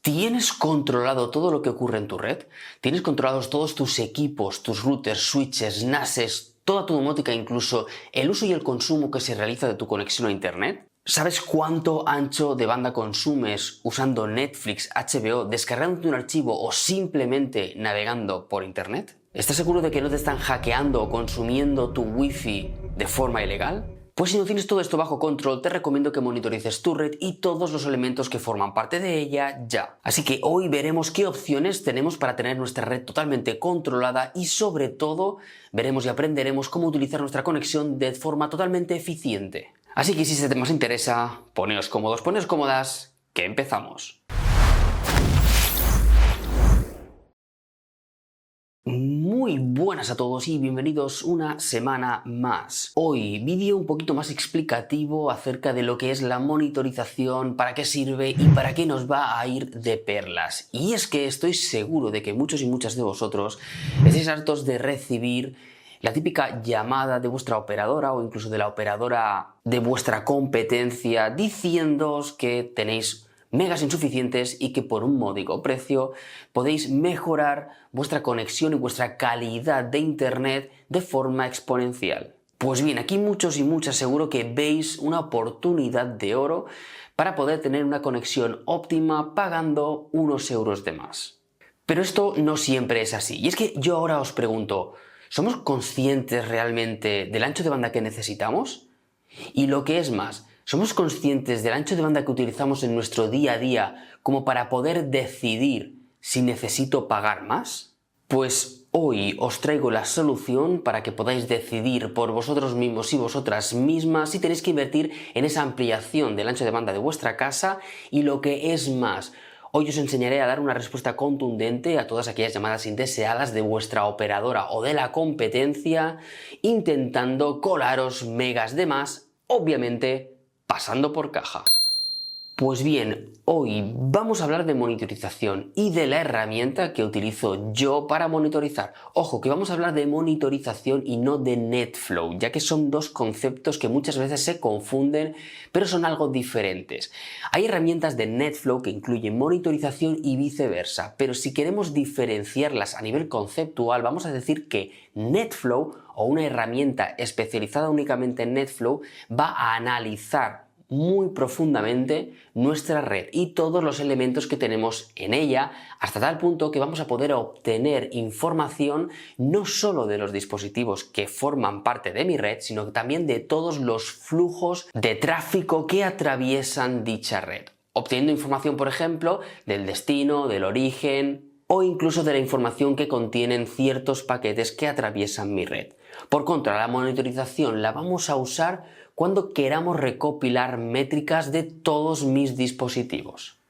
¿Tienes controlado todo lo que ocurre en tu red? ¿Tienes controlados todos tus equipos, tus routers, switches, NASes, toda tu domótica, incluso el uso y el consumo que se realiza de tu conexión a Internet? ¿Sabes cuánto ancho de banda consumes usando Netflix, HBO, descargándote un archivo o simplemente navegando por Internet? ¿Estás seguro de que no te están hackeando o consumiendo tu Wi-Fi de forma ilegal? Pues si no tienes todo esto bajo control, te recomiendo que monitorices tu red y todos los elementos que forman parte de ella ya. Así que hoy veremos qué opciones tenemos para tener nuestra red totalmente controlada y sobre todo veremos y aprenderemos cómo utilizar nuestra conexión de forma totalmente eficiente. Así que si ese tema os interesa, poneos cómodos, poneos cómodas, que empezamos. Muy buenas a todos y bienvenidos una semana más. Hoy vídeo un poquito más explicativo acerca de lo que es la monitorización, para qué sirve y para qué nos va a ir de perlas. Y es que estoy seguro de que muchos y muchas de vosotros estáis hartos de recibir la típica llamada de vuestra operadora o incluso de la operadora de vuestra competencia diciéndoos que tenéis megas insuficientes y que por un módico precio podéis mejorar vuestra conexión y vuestra calidad de internet de forma exponencial. Pues bien, aquí muchos y muchas seguro que veis una oportunidad de oro para poder tener una conexión óptima pagando unos euros de más. Pero esto no siempre es así. Y es que yo ahora os pregunto, ¿somos conscientes realmente del ancho de banda que necesitamos? Y lo que es más, ¿somos conscientes del ancho de banda que utilizamos en nuestro día a día como para poder decidir si necesito pagar más? Pues hoy os traigo la solución para que podáis decidir por vosotros mismos y vosotras mismas si tenéis que invertir en esa ampliación del ancho de banda de vuestra casa y lo que es más. Hoy os enseñaré a dar una respuesta contundente a todas aquellas llamadas indeseadas de vuestra operadora o de la competencia, intentando colaros megas de más, obviamente pasando por caja. Pues bien, hoy vamos a hablar de monitorización y de la herramienta que utilizo yo para monitorizar. Ojo, que vamos a hablar de monitorización y no de NetFlow, ya que son dos conceptos que muchas veces se confunden, pero son algo diferentes. Hay herramientas de NetFlow que incluyen monitorización y viceversa, pero si queremos diferenciarlas a nivel conceptual, vamos a decir que NetFlow, o una herramienta especializada únicamente en NetFlow, va a analizar muy profundamente nuestra red y todos los elementos que tenemos en ella, hasta tal punto que vamos a poder obtener información no solo de los dispositivos que forman parte de mi red, sino también de todos los flujos de tráfico que atraviesan dicha red, obteniendo información, por ejemplo, del destino, del origen o incluso de la información que contienen ciertos paquetes que atraviesan mi red. Por contra, la monitorización la vamos a usar cuando queramos recopilar métricas de todos mis dispositivos.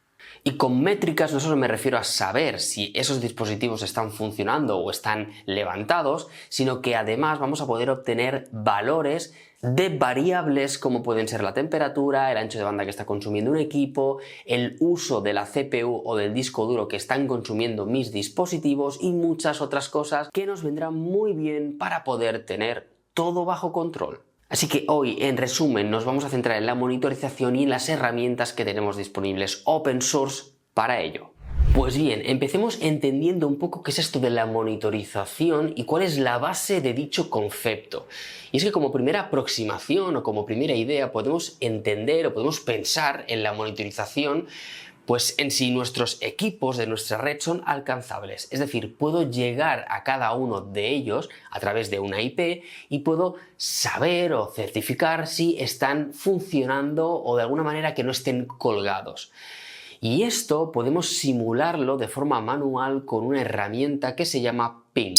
Y con métricas no solo me refiero a saber si esos dispositivos están funcionando o están levantados, sino que además vamos a poder obtener valores de variables como pueden ser la temperatura, el ancho de banda que está consumiendo un equipo, el uso de la CPU o del disco duro que están consumiendo mis dispositivos y muchas otras cosas que nos vendrán muy bien para poder tener todo bajo control. Así que hoy, en resumen, nos vamos a centrar en la monitorización y en las herramientas que tenemos disponibles open source para ello. Pues bien, empecemos entendiendo un poco qué es esto de la monitorización y cuál es la base de dicho concepto. Y es que como primera aproximación o como primera idea podemos entender o podemos pensar en la monitorización pues en si nuestros equipos de nuestra red son alcanzables. Es decir, puedo llegar a cada uno de ellos a través de una IP y puedo saber o certificar si están funcionando o de alguna manera que no estén colgados. Y esto podemos simularlo de forma manual con una herramienta que se llama Ping.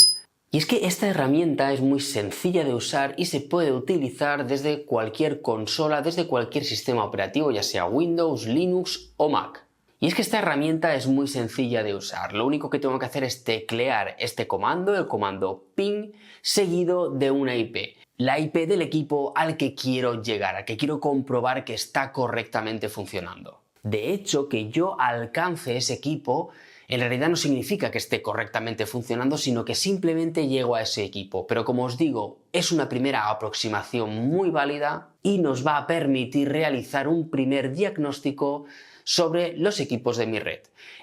Y es que esta herramienta es muy sencilla de usar y se puede utilizar desde cualquier consola, desde cualquier sistema operativo, ya sea Windows, Linux o Mac. Y es que esta herramienta es muy sencilla de usar. Lo único que tengo que hacer es teclear este comando, el comando ping, seguido de una IP. La IP del equipo al que quiero llegar, al que quiero comprobar que está correctamente funcionando. De hecho, que yo alcance ese equipo en realidad no significa que esté correctamente funcionando, sino que simplemente llego a ese equipo. Pero como os digo, es una primera aproximación muy válida y nos va a permitir realizar un primer diagnóstico sobre los equipos de mi red.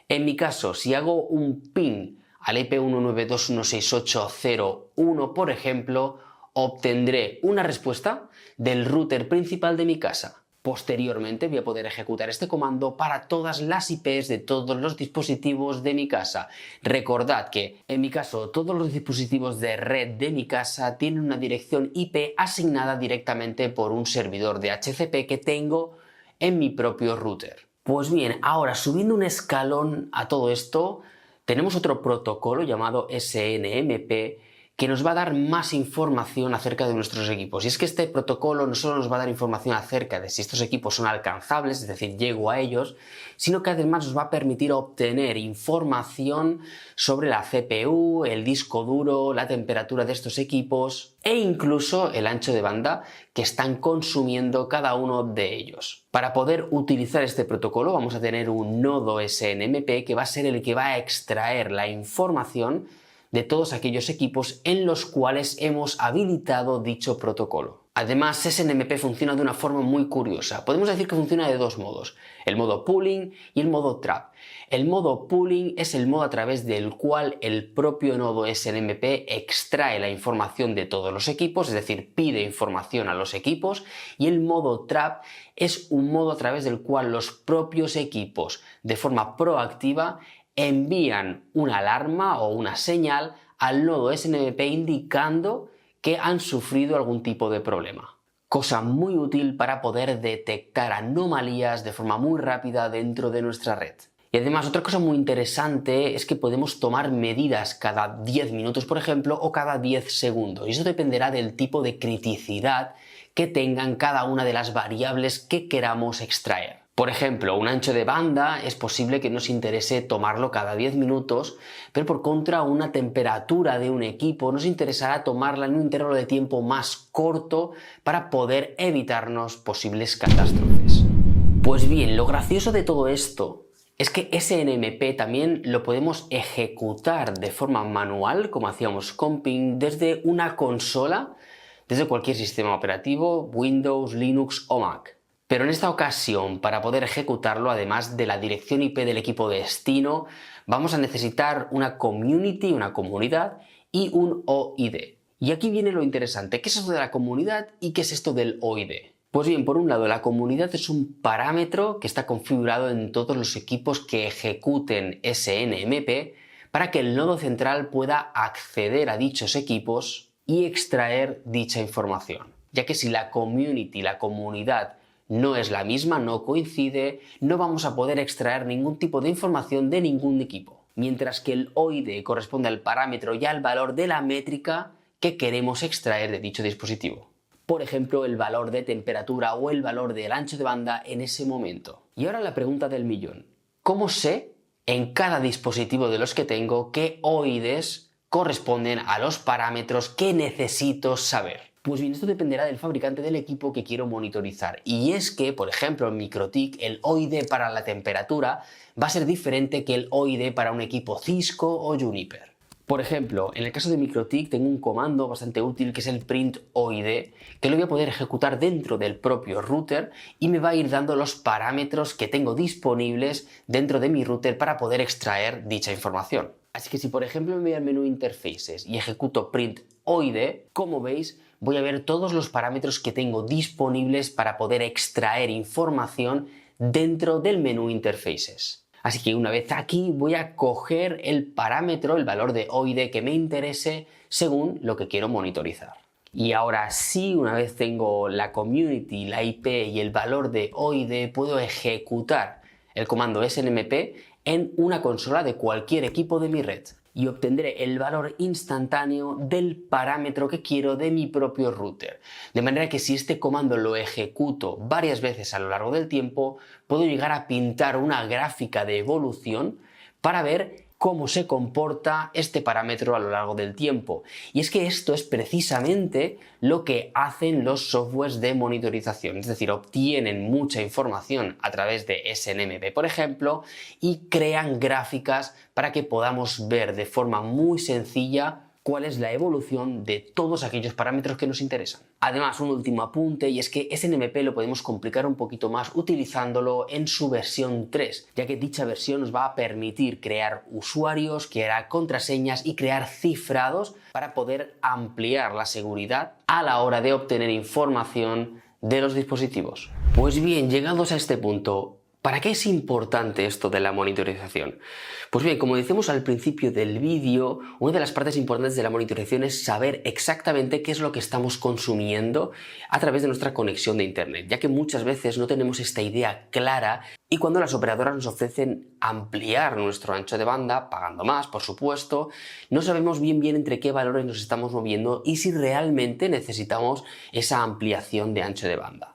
En mi caso, si hago un ping al IP 192.168.0.1, por ejemplo, obtendré una respuesta del router principal de mi casa. Posteriormente voy a poder ejecutar este comando para todas las IPs de todos los dispositivos de mi casa. Recordad que, en mi caso, todos los dispositivos de red de mi casa tienen una dirección IP asignada directamente por un servidor de DHCP que tengo en mi propio router. Pues bien, ahora subiendo un escalón a todo esto, tenemos otro protocolo llamado SNMP que nos va a dar más información acerca de nuestros equipos. Y es que este protocolo no solo nos va a dar información acerca de si estos equipos son alcanzables, es decir, llego a ellos, sino que además nos va a permitir obtener información sobre la CPU, el disco duro, la temperatura de estos equipos e incluso el ancho de banda que están consumiendo cada uno de ellos. Para poder utilizar este protocolo vamos a tener un nodo SNMP que va a ser el que va a extraer la información de todos aquellos equipos en los cuales hemos habilitado dicho protocolo. Además, SNMP funciona de una forma muy curiosa. Podemos decir que funciona de dos modos, el modo pooling y el modo trap. El modo pooling es el modo a través del cual el propio nodo SNMP extrae la información de todos los equipos, es decir, pide información a los equipos, y el modo trap es un modo a través del cual los propios equipos, de forma proactiva, envían una alarma o una señal al nodo SNMP indicando que han sufrido algún tipo de problema. Cosa muy útil para poder detectar anomalías de forma muy rápida dentro de nuestra red. Y además, otra cosa muy interesante es que podemos tomar medidas cada 10 minutos, por ejemplo, o cada 10 segundos. Y eso dependerá del tipo de criticidad que tengan cada una de las variables que queramos extraer. Por ejemplo, un ancho de banda es posible que nos interese tomarlo cada 10 minutos, pero por contra una temperatura de un equipo nos interesará tomarla en un intervalo de tiempo más corto para poder evitarnos posibles catástrofes. Pues bien, lo gracioso de todo esto es que SNMP también lo podemos ejecutar de forma manual, como hacíamos con ping, desde una consola, desde cualquier sistema operativo, Windows, Linux o Mac. Pero en esta ocasión, para poder ejecutarlo, además de la dirección IP del equipo de destino, vamos a necesitar una community, una comunidad, y un OID. Y aquí viene lo interesante. ¿Qué es esto de la comunidad y qué es esto del OID? Pues bien, por un lado, la comunidad es un parámetro que está configurado en todos los equipos que ejecuten SNMP para que el nodo central pueda acceder a dichos equipos y extraer dicha información. Ya que si la community, la comunidad, no es la misma, no coincide, no vamos a poder extraer ningún tipo de información de ningún equipo. Mientras que el OID corresponde al parámetro y al valor de la métrica que queremos extraer de dicho dispositivo. Por ejemplo, el valor de temperatura o el valor del ancho de banda en ese momento. Y ahora la pregunta del millón. ¿Cómo sé en cada dispositivo de los que tengo qué OIDs corresponden a los parámetros que necesito saber? Pues bien, esto dependerá del fabricante del equipo que quiero monitorizar. Y es que, por ejemplo, en MikroTik el OID para la temperatura va a ser diferente que el OID para un equipo Cisco o Juniper. Por ejemplo, en el caso de MikroTik tengo un comando bastante útil que es el print OID, que lo voy a poder ejecutar dentro del propio router y me va a ir dando los parámetros que tengo disponibles dentro de mi router para poder extraer dicha información. Así que si por ejemplo me voy al menú Interfaces y ejecuto print OID, como veis, voy a ver todos los parámetros que tengo disponibles para poder extraer información dentro del menú Interfaces. Así que una vez aquí voy a coger el parámetro, el valor de OID que me interese según lo que quiero monitorizar. Y ahora sí, una vez tengo la community, la IP y el valor de OID, puedo ejecutar el comando SNMP en una consola de cualquier equipo de mi red y obtendré el valor instantáneo del parámetro que quiero de mi propio router. De manera que si este comando lo ejecuto varias veces a lo largo del tiempo, puedo llegar a pintar una gráfica de evolución para ver cómo se comporta este parámetro a lo largo del tiempo. Y es que esto es precisamente lo que hacen los softwares de monitorización, es decir, obtienen mucha información a través de SNMP, por ejemplo, y crean gráficas para que podamos ver de forma muy sencilla cuál es la evolución de todos aquellos parámetros que nos interesan. Además, un último apunte, y es que SNMP lo podemos complicar un poquito más utilizándolo en su versión 3, ya que dicha versión nos va a permitir crear usuarios, crear contraseñas y crear cifrados para poder ampliar la seguridad a la hora de obtener información de los dispositivos. Pues bien, llegados a este punto, ¿para qué es importante esto de la monitorización? Pues bien, como decimos al principio del vídeo, una de las partes importantes de la monitorización es saber exactamente qué es lo que estamos consumiendo a través de nuestra conexión de Internet, ya que muchas veces no tenemos esta idea clara y cuando las operadoras nos ofrecen ampliar nuestro ancho de banda, pagando más, por supuesto, no sabemos bien entre qué valores nos estamos moviendo y si realmente necesitamos esa ampliación de ancho de banda.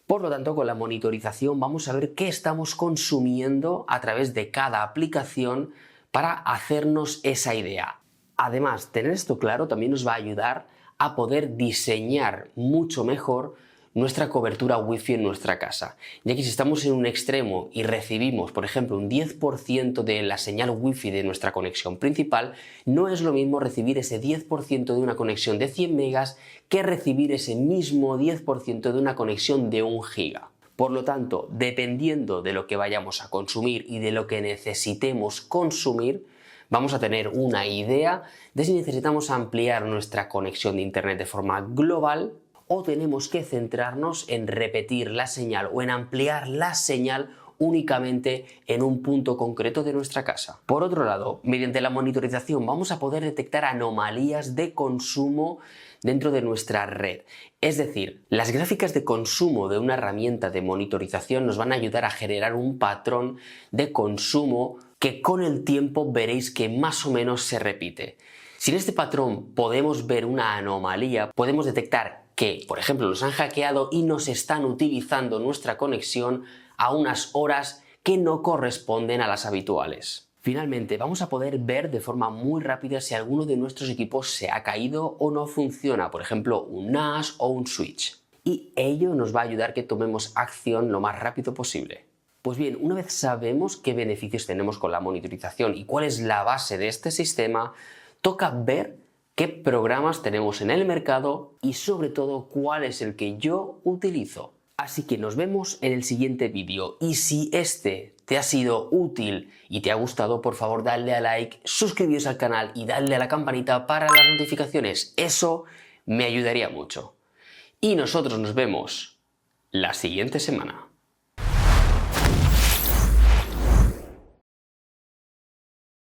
Por lo tanto, con la monitorización vamos a ver qué estamos consumiendo a través de cada aplicación para hacernos esa idea. Además, tener esto claro también nos va a ayudar a poder diseñar mucho mejor nuestra cobertura Wi-Fi en nuestra casa, ya que si estamos en un extremo y recibimos, por ejemplo, un 10% de la señal Wi-Fi de nuestra conexión principal, no es lo mismo recibir ese 10% de una conexión de 100 megas que recibir ese mismo 10% de una conexión de 1 giga. Por lo tanto, dependiendo de lo que vayamos a consumir y de lo que necesitemos consumir, vamos a tener una idea de si necesitamos ampliar nuestra conexión de Internet de forma global o tenemos que centrarnos en repetir la señal o en ampliar la señal únicamente en un punto concreto de nuestra casa. Por otro lado, mediante la monitorización vamos a poder detectar anomalías de consumo dentro de nuestra red. Es decir, las gráficas de consumo de una herramienta de monitorización nos van a ayudar a generar un patrón de consumo que con el tiempo veréis que más o menos se repite. Si en este patrón podemos ver una anomalía, podemos detectar que, por ejemplo, nos han hackeado y nos están utilizando nuestra conexión a unas horas que no corresponden a las habituales. Finalmente, vamos a poder ver de forma muy rápida si alguno de nuestros equipos se ha caído o no funciona, por ejemplo, un NAS o un switch. Y ello nos va a ayudar a que tomemos acción lo más rápido posible. Pues bien, una vez sabemos qué beneficios tenemos con la monitorización y cuál es la base de este sistema, toca ver qué programas tenemos en el mercado y sobre todo cuál es el que yo utilizo. Así que nos vemos en el siguiente vídeo y si este te ha sido útil y te ha gustado, por favor dale a like, suscribíos al canal y dale a la campanita para las notificaciones. Eso me ayudaría mucho. Y nosotros nos vemos la siguiente semana.